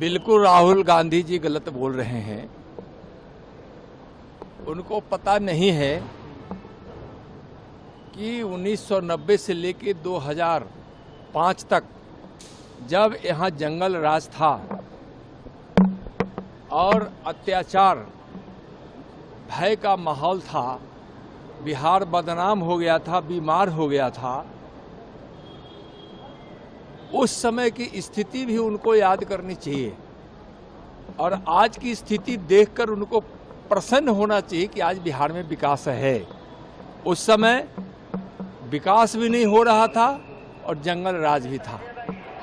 बिल्कुल राहुल गांधी जी गलत बोल रहे हैं। उनको पता नहीं है कि 1990 से लेकर 2005 तक जब यहाँ जंगल राज था और अत्याचार भय का माहौल था, बिहार बदनाम हो गया था, बीमार हो गया था, उस समय की स्थिति भी उनको याद करनी चाहिए और आज की स्थिति देखकर उनको प्रसन्न होना चाहिए कि आज बिहार में विकास है। उस समय विकास भी नहीं हो रहा था और जंगल राज भी था,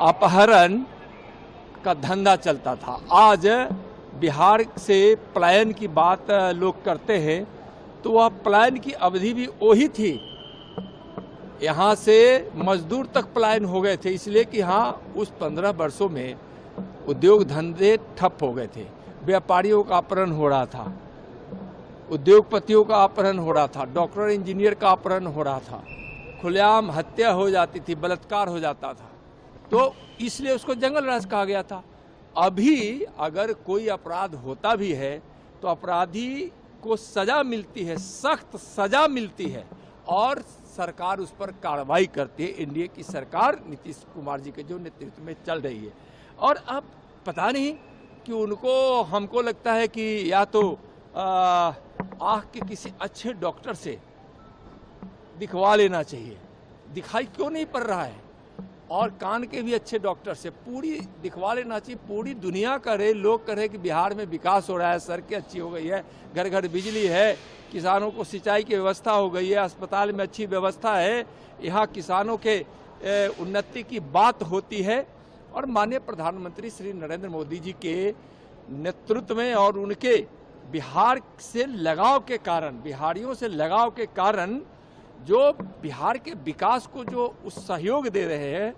अपहरण का धंधा चलता था। आज बिहार से पलायन की बात लोग करते हैं तो वह पलायन की अवधि भी वही थी। यहाँ से मजदूर तक पलायन हो गए थे, इसलिए कि हाँ उस 15 वर्षों में उद्योग धंधे ठप हो गए थे, व्यापारियों का अपहरण हो रहा था, उद्योगपतियों का अपहरण हो रहा था, डॉक्टर इंजीनियर का अपहरण हो रहा था, खुलेआम हत्या हो जाती थी, बलात्कार हो जाता था, तो इसलिए उसको जंगल राज कहा गया था। अभी अगर कोई अपराध होता भी है तो अपराधी को सजा मिलती है, सख्त सजा मिलती है और सरकार उस पर कार्रवाई करती है। एनडीए की सरकार नीतीश कुमार जी के जो नेतृत्व में चल रही है और अब पता नहीं कि उनको, हमको लगता है कि या तो आँख के किसी अच्छे डॉक्टर से दिखवा लेना चाहिए, दिखाई क्यों नहीं पड़ रहा है, और कान के भी अच्छे डॉक्टर से पूरी दिखवा लेना चाहिए। पूरी दुनिया करे, लोग कहे कि बिहार में विकास हो रहा है, सड़कें अच्छी हो गई है, घर घर बिजली है, किसानों को सिंचाई की व्यवस्था हो गई है, अस्पताल में अच्छी व्यवस्था है, यहाँ किसानों के उन्नति की बात होती है। और माननीय प्रधानमंत्री श्री नरेंद्र मोदी जी के नेतृत्व में और उनके बिहार से लगाव के कारण, बिहारियों से लगाव के कारण जो बिहार के विकास को जो उस सहयोग दे रहे हैं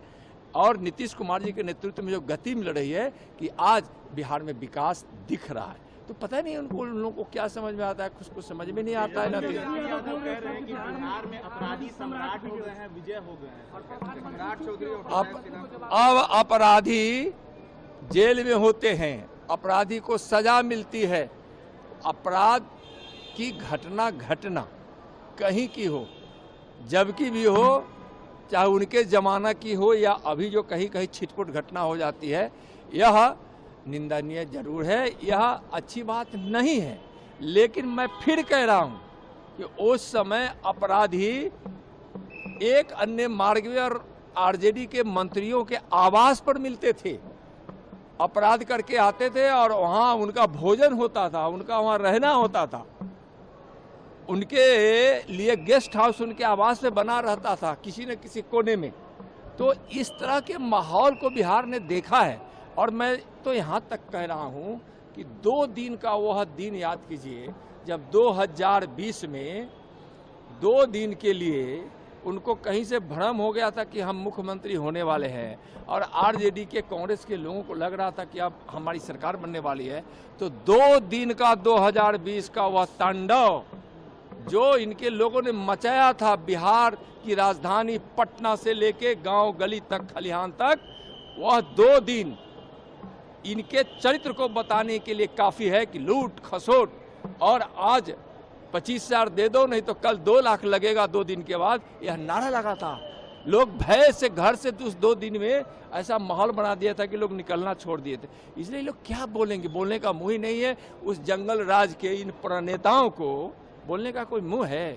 और नीतीश कुमार जी के नेतृत्व में जो गति मिल रही है कि आज बिहार में विकास दिख रहा है, तो पता नहीं उन लोगों को क्या समझ में आता है, कुछ कुछ समझ में नहीं आता है ना। बिहार में अपराधी सम्राट हो गए हैं, विजय हो गए हैं, सम्राट चौधरी। अब अपराधी जेल में होते हैं, अपराधी को सजा मिलती है। अपराध की घटना कहीं की हो, जबकि भी हो, चाहे उनके जमाना की हो या अभी जो कहीं कहीं छिटपुट घटना हो जाती है, यह निंदनीय जरूर है, यह अच्छी बात नहीं है। लेकिन मैं फिर कह रहा हूं कि उस समय अपराधी एक अन्य मार्ग और आरजेडी के मंत्रियों के आवास पर मिलते थे, अपराध करके आते थे और वहां उनका भोजन होता था, उनका वहां रहना होता था, उनके लिए गेस्ट हाउस उनके आवास में बना रहता था किसी न किसी कोने में। तो इस तरह के माहौल को बिहार ने देखा है और मैं तो यहाँ तक कह रहा हूँ कि 2 दिन का वह दिन याद कीजिए जब 2020 में 2 दिन के लिए उनको कहीं से भ्रम हो गया था कि हम मुख्यमंत्री होने वाले हैं और आरजेडी के, कांग्रेस के लोगों को लग रहा था कि अब हमारी सरकार बनने वाली है। तो 2 दिन का 2020 का वह तांडव जो इनके लोगों ने मचाया था, बिहार की राजधानी पटना से लेके गांव गली तक, खलिहान तक, वह 2 दिन इनके चरित्र को बताने के लिए काफी है कि लूट खसोट और आज 25,000 दे दो नहीं तो कल 2 लाख लगेगा 2 दिन के बाद, यह नारा लगा था। लोग भय से घर से उस 2 दिन में ऐसा माहौल बना दिया था कि लोग निकलना छोड़ दिए थे। इसलिए लोग क्या बोलेंगे, बोलने का मुंह ही नहीं है। उस जंगल राज के इन प्रणेताओं को बोलने का कोई मुंह है?